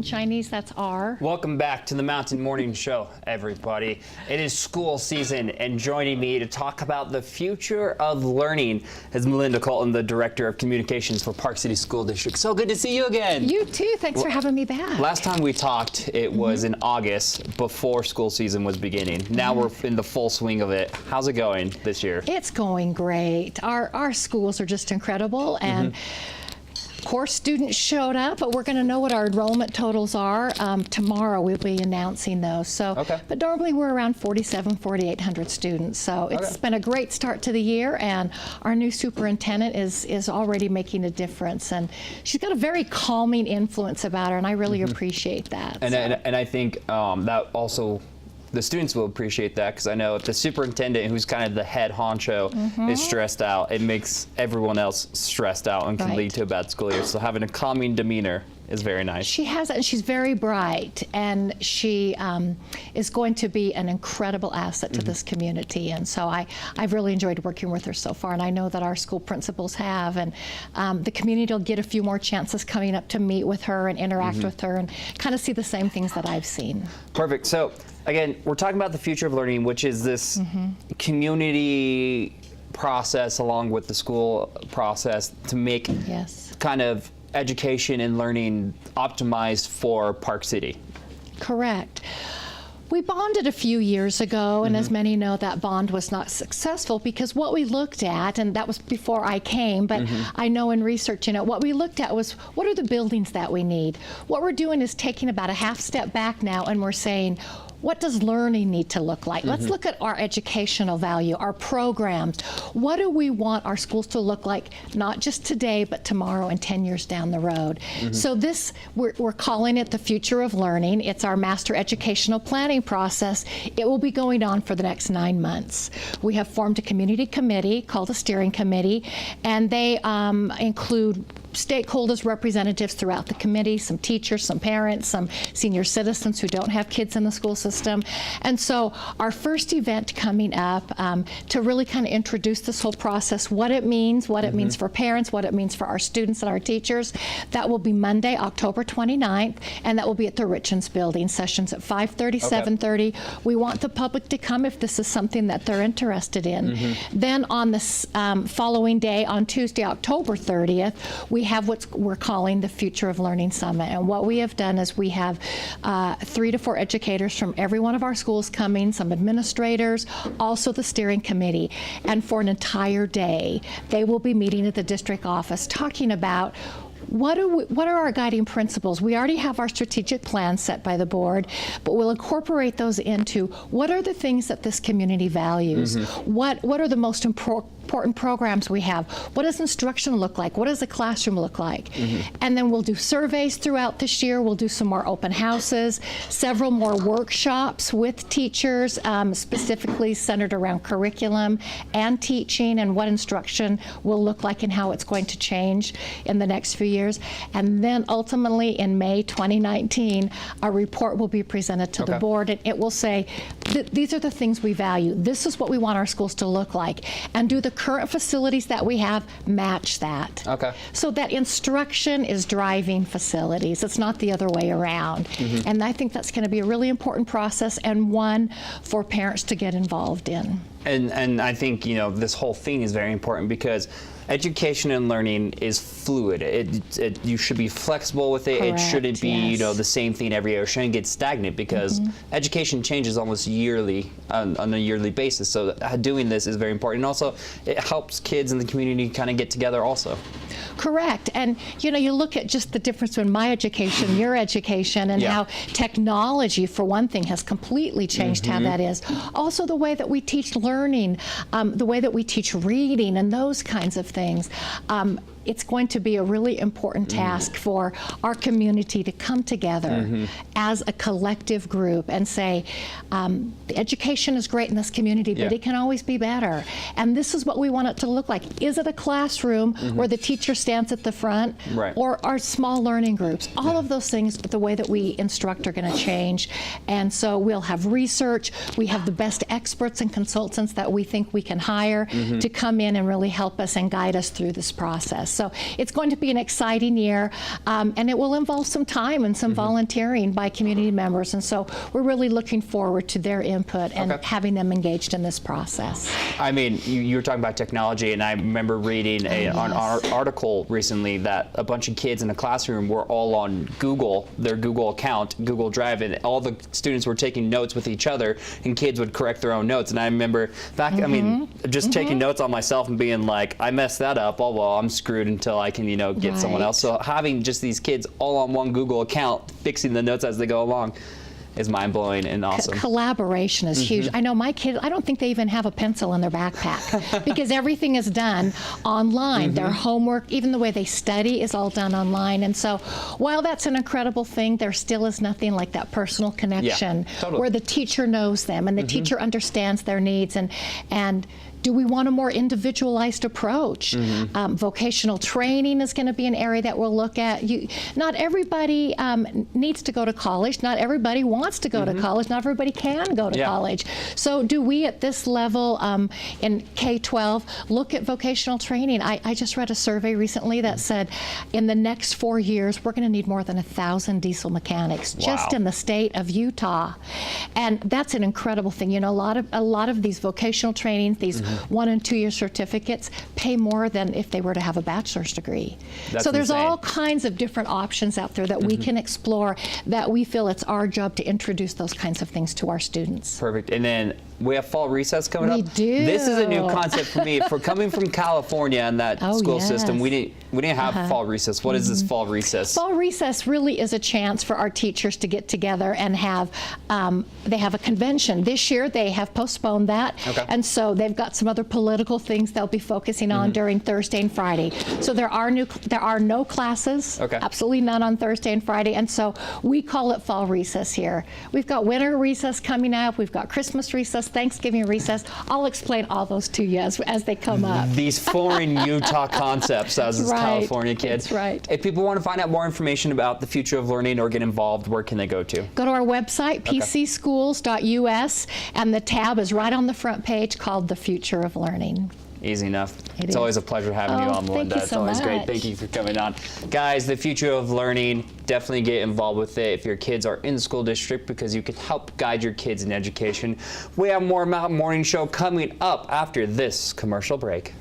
Chinese, that's R. Welcome back to the Mountain Morning Show, everybody. It is school season, and joining me to talk about the future of learning is Melinda Colton, the Director of Communications for Park City School District. So good to see you again. You too. Thanks for having me back. Last time we talked, it was in August, before school season was beginning. Now we're in the full swing of it. How's it going this year? It's going great. Our schools are just incredible, and of course, students showed up, but we're going to know what our enrollment totals are. Tomorrow we'll be announcing those. So, but normally we're around 4,800 students. So it's been a great start to the year, and our new superintendent is already making a difference. And she's got a very calming influence about her, and I really appreciate that. And I think that also, the students will appreciate that, because I know if the superintendent, who's kind of the head honcho, is stressed out, it makes everyone else stressed out and can lead to a bad school year. So having a calming demeanor is very nice. She has it, and she's very bright, and she is going to be an incredible asset to this community. And so I've really enjoyed working with her so far, and I know that our school principals have, and the community will get a few more chances coming up to meet with her and interact with her and kind of see the same things that I've seen. Perfect. So again, we're talking about the future of learning, which is this community process along with the school process to make kind of education and learning optimized for Park City. Correct. We bonded a few years ago, and as many know, that bond was not successful because what we looked at, and that was before I came, but I know in researching it, what we looked at was, what are the buildings that we need? What we're doing is taking about a half step back now, and we're saying, what does learning need to look like? Let's look at our educational value, our programs. What do we want our schools to look like, not just today, but tomorrow and 10 years down the road? So this, we're calling it the future of learning. It's our master educational planning process. It will be going on for the next 9 months. We have formed a community committee called a steering committee, and they include stakeholders, representatives throughout the committee, some teachers, some parents, some senior citizens who don't have kids in the school system. And so our first event coming up to really kind of introduce this whole process, what it means for parents, what it means for our students and our teachers, that will be Monday, October 29th, and that will be at the Richards Building, sessions at 5:30, 7:30. We want the public to come if this is something that they're interested in. Then on the following day, on Tuesday, October 30th, we have what we're calling the Future of Learning Summit. And what we have done is we have 3 to 4 educators from every one of our schools coming, some administrators, also the steering committee. And for an entire day, they will be meeting at the district office talking about what are our guiding principles? We already have our strategic plan set by the board, but we'll incorporate those into what are the things that this community values? What are the most important programs we have? What does instruction look like? What does the classroom look like? And then we'll do surveys throughout this year. We'll do some more open houses, several more workshops with teachers, specifically centered around curriculum and teaching and what instruction will look like and how it's going to change in the next few years. And then ultimately in May 2019, a report will be presented to the board, and it will say, these are the things we value. This is what we want our schools to look like. And do the current facilities that we have match that? So that instruction is driving facilities. It's not the other way around. And I think that's going to be a really important process, and one for parents to get involved in. And I think, you know, this whole thing is very important because education and learning is fluid. You should be flexible with it. It shouldn't be, you know, the same thing every year. It shouldn't get stagnant because education changes almost yearly, on a yearly basis. So doing this is very important. And also, it helps kids in the community kind of get together also. Correct. And, you know, you look at just the difference between my education, your education, and how technology, for one thing, has completely changed how that is. Also, the way that we teach learning, the way that we teach reading, and those kinds of things. It's going to be a really important task for our community to come together as a collective group and say, the education is great in this community, but it can always be better. And this is what we want it to look like. Is it a classroom where the teacher stands at the front, or our small learning groups? All of those things, the way that we instruct, are going to change. And so we'll have research. We have the best experts and consultants that we think we can hire to come in and really help us and guide us through this process. So it's going to be an exciting year, and it will involve some time and some volunteering by community members. And so we're really looking forward to their input and having them engaged in this process. I mean, you were talking about technology, and I remember reading an article recently that a bunch of kids in a classroom were all on Google, their Google account, Google Drive, and all the students were taking notes with each other, and kids would correct their own notes. And I remember back, I mean, just taking notes on myself and being like, I messed that up. Oh, well, I'm screwed until I can, get someone else. So having just these kids all on one Google account, fixing the notes as they go along, is mind-blowing and awesome. Collaboration is huge. I know my kids, I don't think they even have a pencil in their backpack because everything is done online. Their homework, even the way they study, is all done online. And so while that's an incredible thing, there still is nothing like that personal connection where the teacher knows them and the teacher understands their needs. And do we want a more individualized approach? Vocational training is going to be an area that we'll look at. Not everybody needs to go to college. Not everybody wants to go to college. Not everybody can go to college. So do we at this level in K-12 look at vocational training? I just read a survey recently that said in the next 4 years, we're going to need more than 1,000 diesel mechanics just in the state of Utah. And that's an incredible thing. A lot of these vocational trainings, these 1 and 2 year certificates pay more than if they were to have a bachelor's degree. So there's all kinds of different options out there that we can explore, that we feel it's our job to introduce those kinds of things to our students. Perfect. And then we have fall recess coming up. We do. This is a new concept for me. For coming from California and that school system, we didn't have fall recess. What is this fall recess? Fall recess really is a chance for our teachers to get together and have they have a convention. This year they have postponed that, and so they've got some other political things they'll be focusing on during Thursday and Friday. So there are no classes, absolutely none on Thursday and Friday, and so we call it fall recess here. We've got winter recess coming up. We've got Christmas recess, Thanksgiving recess. I'll explain all those to you as they come up. These foreign Utah concepts as California kids. That's right. If people want to find out more information about the future of learning or get involved, where can they go to? Go to our website, pcschools.us, and the tab is right on the front page called The Future of Learning. Easy enough. It's always a pleasure having you on, Melinda. It's always great. Thank you for coming on. Guys, the future of learning, definitely get involved with it if your kids are in the school district, because you can help guide your kids in education. We have more Mountain Morning Show coming up after this commercial break.